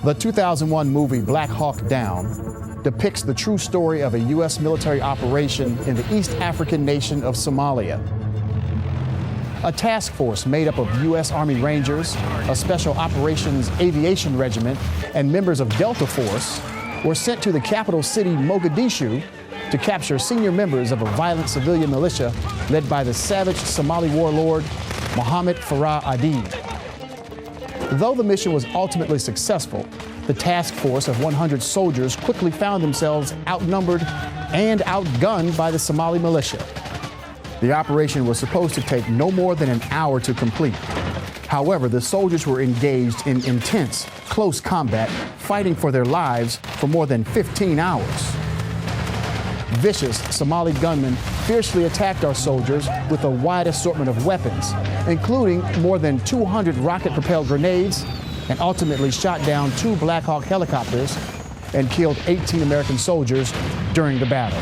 The 2001 movie Black Hawk Down depicts the true story of a U.S. military operation in the East African nation of Somalia. A task force made up of U.S. Army Rangers, a Special Operations Aviation Regiment, and members of Delta Force were sent to the capital city, Mogadishu, to capture senior members of a violent civilian militia led by the savage Somali warlord, Mohammed Farah Aidid. Though the mission was ultimately successful, the task force of 100 soldiers quickly found themselves outnumbered and outgunned by the Somali militia. The operation was supposed to take no more than an hour to complete. However, the soldiers were engaged in intense, close combat, fighting for their lives for more than 15 hours. Vicious Somali gunmen fiercely attacked our soldiers with a wide assortment of weapons, including more than 200 rocket-propelled grenades, and ultimately shot down 2 Black Hawk helicopters and killed 18 American soldiers during the battle.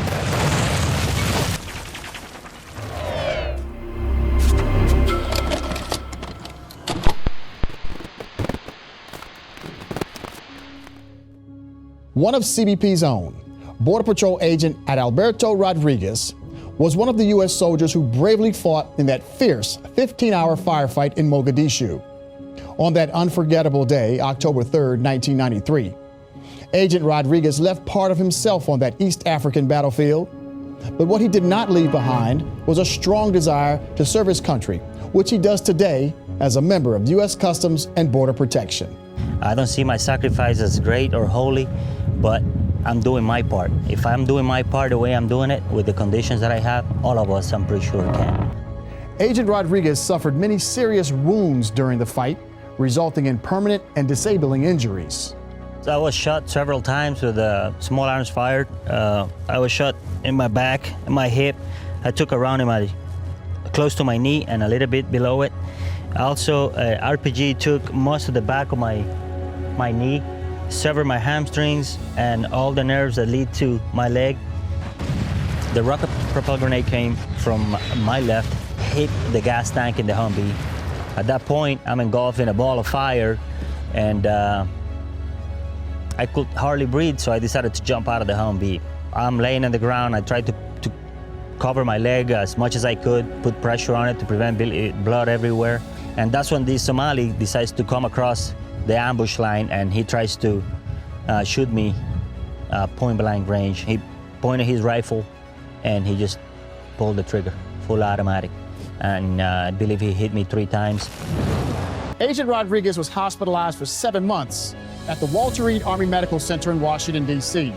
One of CBP's own, Border Patrol agent Adalberto Rodriguez, was one of the U.S. soldiers who bravely fought in that fierce 15-hour firefight in Mogadishu. On that unforgettable day, October 3rd, 1993, Agent Rodriguez left part of himself on that East African battlefield. But what he did not leave behind was a strong desire to serve his country, which he does today as a member of U.S. Customs and Border Protection. I don't see my sacrifice as great or holy, but I'm doing my part. If I'm doing my part the way I'm doing it, with the conditions that I have, all of us, I'm pretty sure can. Agent Rodriguez suffered many serious wounds during the fight, resulting in permanent and disabling injuries. I was shot several times with small arms fired. I was shot in my back, in my hip. I took a round close to my knee and a little bit below it. Also, RPG took most of the back of my knee, severed my hamstrings and all the nerves that lead to my leg. The rocket propelled grenade came from my left, hit the gas tank in the Humvee. At that point, I'm engulfed in a ball of fire, and I could hardly breathe, so I decided to jump out of the Humvee. I'm laying on the ground. I tried to cover my leg as much as I could, put pressure on it to prevent blood everywhere. And that's when this Somali decides to come across the ambush line, and he tries to shoot me point blank range. He pointed his rifle and he just pulled the trigger, full automatic. And I believe he hit me 3 times. Agent Rodriguez was hospitalized for 7 months at the Walter Reed Army Medical Center in Washington, D.C.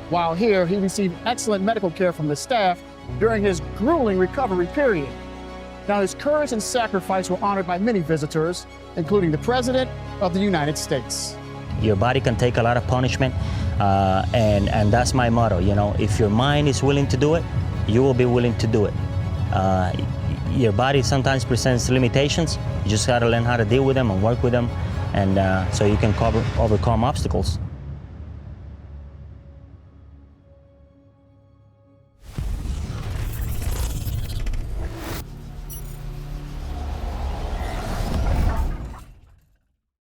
While here, he received excellent medical care from the staff during his grueling recovery period. Now, his courage and sacrifice were honored by many visitors, including the President of the United States. Your body can take a lot of punishment, and that's my motto. You know, if your mind is willing to do it, you will be willing to do it. Your body sometimes presents limitations. You just got to learn how to deal with them and work with them, and so you can overcome obstacles.